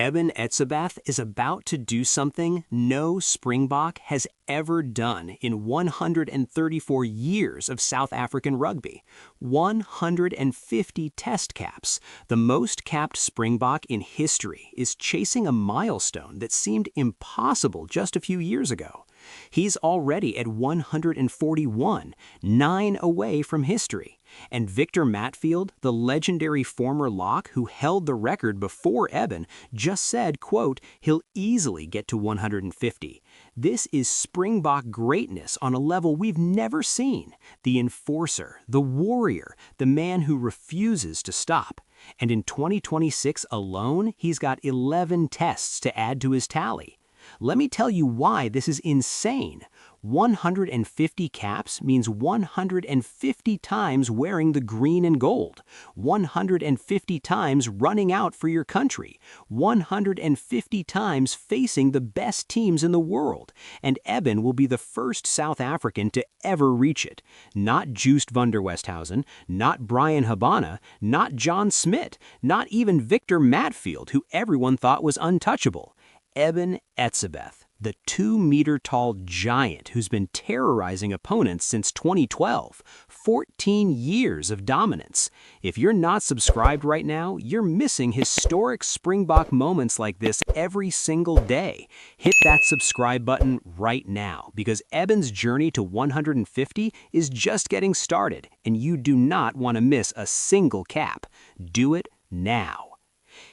Eben Etzebeth is about to do something no Springbok has ever done in 134 years of South African rugby. 150 test caps. The most capped Springbok in history is chasing a milestone that seemed impossible just a few years ago. He's already at 141, 9 away from history. And Victor MATFIELD, the legendary former lock who held the record before Eben, just said, quote, he'll easily get to 150. This is Springbok greatness on a level we've never seen. The enforcer, the warrior, the man who refuses to stop. And in 2026 alone, he's got 11 tests to add to his tally. Let me tell you why this is insane. 150 caps means 150 times wearing the green and gold, 150 times running out for your country, 150 times facing the best teams in the world, and Eben will be the first South African to ever reach it. Not Joost van der Westhuizen, not Brian Habana, not John Smit, not even Victor MATFIELD, who everyone thought was untouchable. Eben Etzebeth, the 2-meter-tall giant who's been terrorizing opponents since 2012. 14 years of dominance. If you're not subscribed right now, you're missing historic Springbok moments like this every single day. Hit that subscribe button right now, because Eben's journey to 150 is just getting started, and you do not want to miss a single cap. Do it now.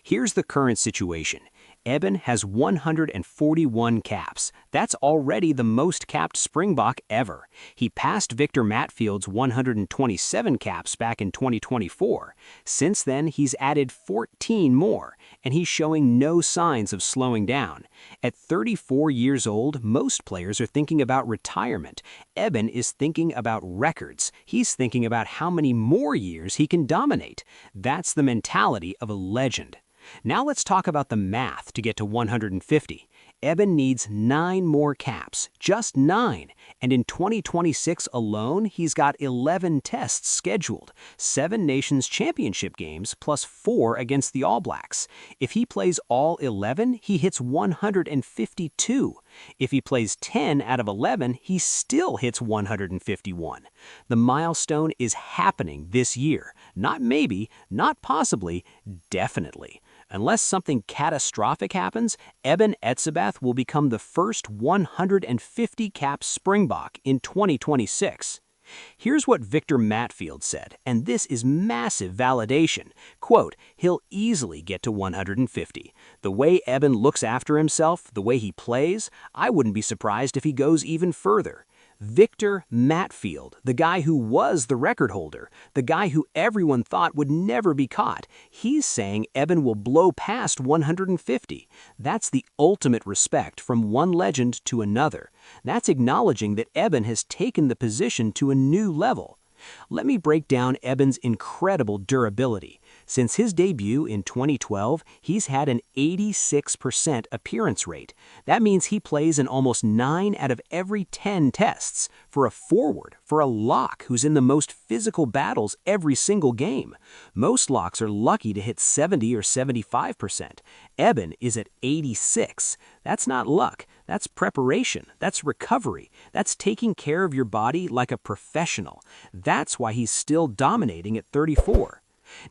Here's the current situation. Eben has 141 caps. That's already the most capped Springbok ever. He passed Victor MATFIELD's 127 caps back in 2024. Since then, he's added 14 more, and he's showing no signs of slowing down. At 34 years old, most players are thinking about retirement. Eben is thinking about records. He's thinking about how many more years he can dominate. That's the mentality of a legend. Now let's talk about the math to get to 150. Eben needs 9 more caps, just 9, and in 2026 alone, he's got 11 tests scheduled, 7 Nations Championship games plus 4 against the All Blacks. If he plays all 11, he hits 152. If he plays 10 out of 11, he still hits 151. The milestone is happening this year. Not maybe, not possibly, definitely. Unless something catastrophic happens, Eben Etzebeth will become the first 150-cap Springbok in 2026. Here's what Victor MATFIELD said, and this is massive validation. Quote, he'll easily get to 150. The way Eben looks after himself, the way he plays, I wouldn't be surprised if he goes even further. Victor MATFIELD, the guy who was the record holder, the guy who everyone thought would never be caught, he's saying Eben will blow past 150. That's the ultimate respect from one legend to another. That's acknowledging that Eben has taken the position to a new level. Let me break down Eben's incredible durability. Since his debut in 2012, he's had an 86% appearance rate. That means he plays in almost 9 out of every 10 tests. For a forward, for a lock who's in the most physical battles every single game. Most locks are lucky to hit 70 or 75%. Eben is at 86. That's not luck. That's preparation. That's recovery. That's taking care of your body like a professional. That's why he's still dominating at 34.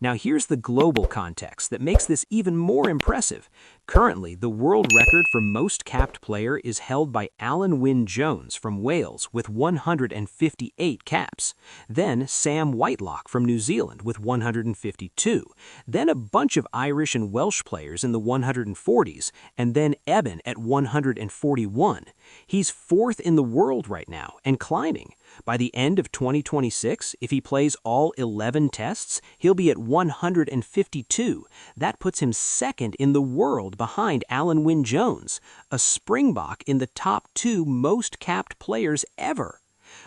Now here's the global context that makes this even more impressive. Currently, the world record for most capped player is held by Alan Wynne-Jones from Wales with 158 caps. Then Sam Whitelock from New Zealand with 152. Then a bunch of Irish and Welsh players in the 140s, and then Eben at 141. He's 4th in the world right now and climbing. By the end of 2026, if he plays all 11 tests, he'll be at 152. That puts him 2nd in the world behind Alan Wynne-Jones, a Springbok in the top 2 most capped players ever.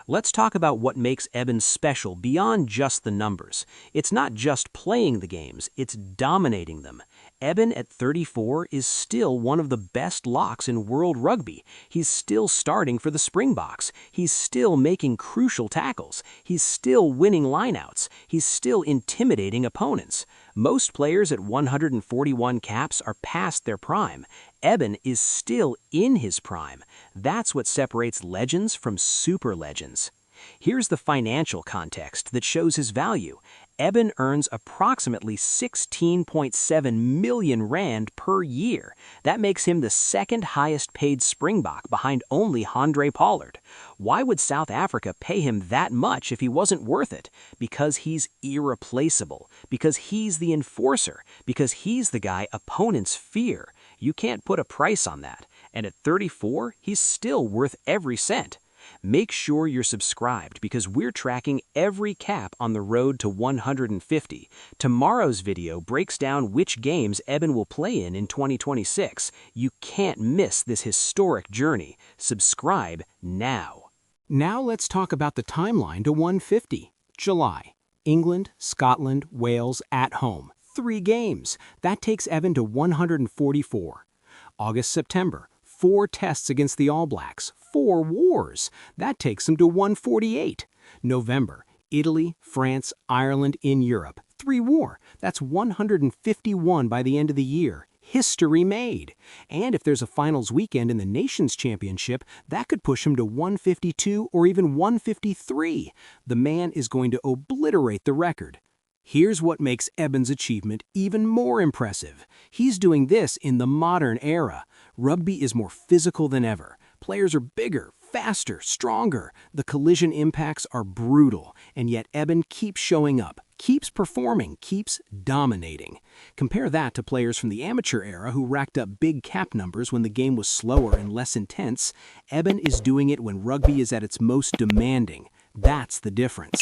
Let's talk about what makes Eben special beyond just the numbers. It's not just playing the games, it's dominating them. Eben at 34 is still one of the best locks in world rugby. He's still starting for the Springboks. He's still making crucial tackles. He's still winning lineouts. He's still intimidating opponents. Most players at 141 caps are past their prime. Eben is still in his prime. That's what separates legends from super legends. Here's the financial context that shows his value. Eben earns approximately 16.7 million rand per year. That makes him the second highest paid Springbok behind only Handré Pollard. Why would South Africa pay him that much if he wasn't worth it? Because he's irreplaceable. Because he's the enforcer. Because he's the guy opponents fear. You can't put a price on that. And at 34, he's still worth every cent. Make sure you're subscribed because we're tracking every cap on the road to 150. Tomorrow's video breaks down which games Eben will play in 2026. You can't miss this historic journey. Subscribe now. Now let's talk about the timeline to 150. July. England, Scotland, Wales at home. 3 games. That takes Eben to 144. August, September. 4 tests against the All Blacks. 4 wars. That takes him to 148. November, Italy, France, Ireland in Europe. 3 war. That's 151 by the end of the year. History made. And if there's a finals weekend in the Nations Championship, that could push him to 152 or even 153. The man is going to obliterate the record. Here's what makes Eben's achievement even more impressive. He's doing this in the modern era. Rugby is more physical than ever. Players are bigger, faster, stronger. The collision impacts are brutal, and yet Eben keeps showing up, keeps performing, keeps dominating. Compare that to players from the amateur era who racked up big cap numbers when the game was slower and less intense. Eben is doing it when rugby is at its most demanding. That's the difference.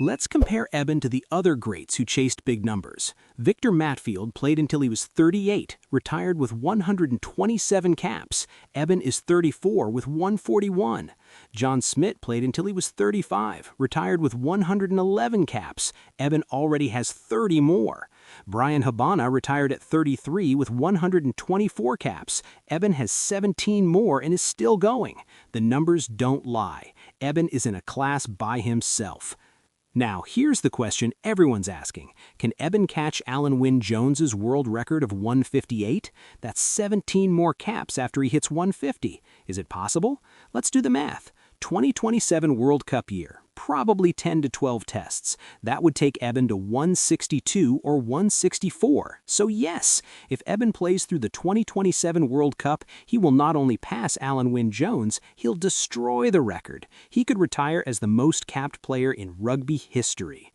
Let's compare Eben to the other greats who chased big numbers. Victor Matfield played until he was 38, retired with 127 caps. Eben is 34 with 141. John Smit played until he was 35, retired with 111 caps. Eben already has 30 more. Brian Habana retired at 33 with 124 caps. Eben has 17 more and is still going. The numbers don't lie. Eben is in a class by himself. Now, here's the question everyone's asking. Can Eben catch Alan Wynne Jones's world record of 158? That's 17 more caps after he hits 150. Is it possible? Let's do the math. 2027 World Cup year, probably 10 to 12 tests. That would take Eben to 162 or 164. So yes, if Eben plays through the 2027 World Cup, he will not only pass Alan Wynne Jones, he'll destroy the record. He could retire as the most capped player in rugby history.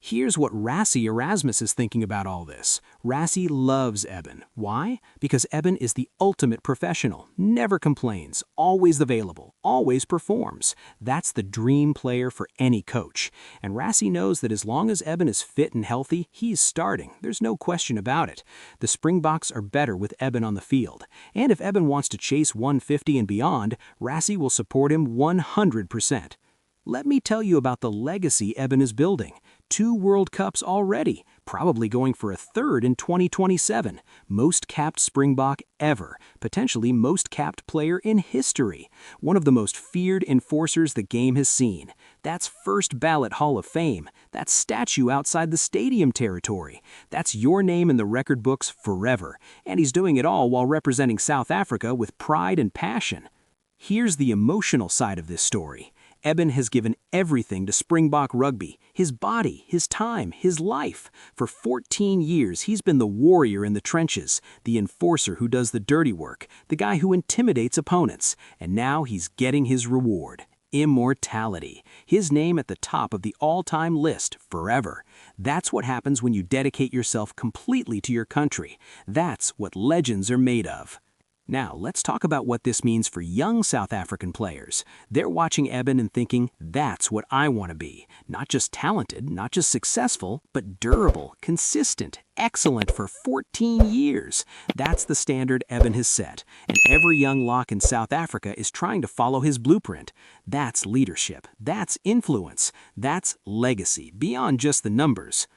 Here's what Rassie Erasmus is thinking about all this. Rassie loves Eben. Why? Because Eben is the ultimate professional, never complains, always available, always performs. That's the dream player for any coach. And Rassie knows that as long as Eben is fit and healthy, he's starting. There's no question about it. The Springboks are better with Eben on the field. And if Eben wants to chase 150 and beyond, Rassie will support him 100%. Let me tell you about the legacy Eben is building. 2 World Cups already, probably going for a 3rd in 2027. Most capped Springbok ever, potentially most capped player in history. One of the most feared enforcers the game has seen. That's first ballot Hall of Fame. That's statue outside the stadium territory. That's your name in the record books forever. And he's doing it all while representing South Africa with pride and passion. Here's the emotional side of this story. Eben has given everything to Springbok rugby, his body, his time, his life. For 14 years, he's been the warrior in the trenches, the enforcer who does the dirty work, the guy who intimidates opponents. And now he's getting his reward. Immortality. His name at the top of the all-time list forever. That's what happens when you dedicate yourself completely to your country. That's what legends are made of. Now, let's talk about what this means for young South African players. They're watching Eben and thinking, that's what I want to be. Not just talented, not just successful, but durable, consistent, excellent for 14 years. That's the standard Eben has set, and every young lock in South Africa is trying to follow his blueprint. That's leadership, that's influence, that's legacy, beyond just the numbers.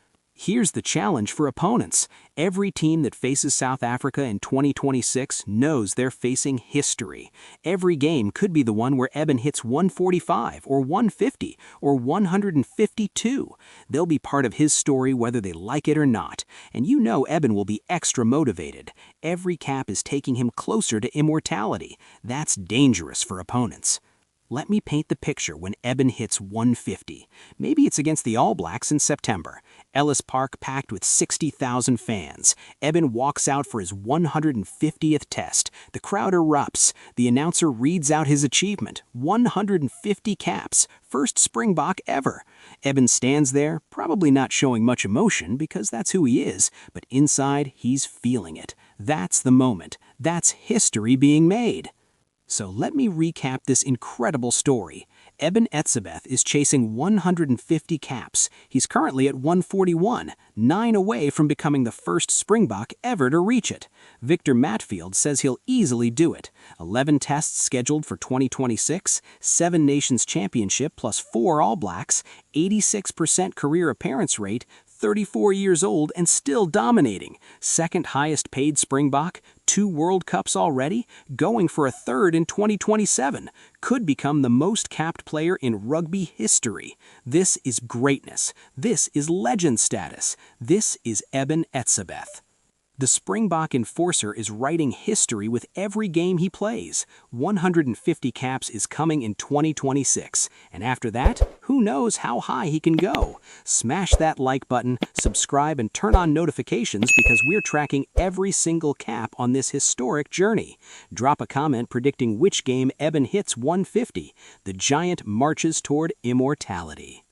Here's the challenge for opponents. Every team that faces South Africa in 2026 knows they're facing history. Every game could be the one where Eben hits 145 or 150 or 152. They'll be part of his story whether they like it or not. And you know Eben will be extra motivated. Every cap is taking him closer to immortality. That's dangerous for opponents. Let me paint the picture when Eben hits 150. Maybe it's against the All Blacks in September. Ellis Park packed with 60,000 fans. Eben walks out for his 150th test. The crowd erupts. The announcer reads out his achievement, 150 caps, first Springbok ever. Eben stands there, probably not showing much emotion because that's who he is, but inside he's feeling it. That's the moment. That's history being made. So let me recap this incredible story. Eben Etzebeth is chasing 150 caps. He's currently at 141, 9 away from becoming the first Springbok ever to reach it. Victor MATFIELD says he'll easily do it. 11 tests scheduled for 2026, 7 Nations Championship plus 4 All Blacks, 86% career appearance rate, 34 years old and still dominating. Second highest paid Springbok, 2 World Cups already, going for a third in 2027. Could become the most capped player in rugby history. This is greatness. This is legend status. This is Eben Etzebeth. The Springbok enforcer is writing history with every game he plays. 150 caps is coming in 2026. And after that, who knows how high he can go? Smash that like button, subscribe, and turn on notifications because we're tracking every single cap on this historic journey. Drop a comment predicting which game Eben hits 150. The giant marches toward immortality.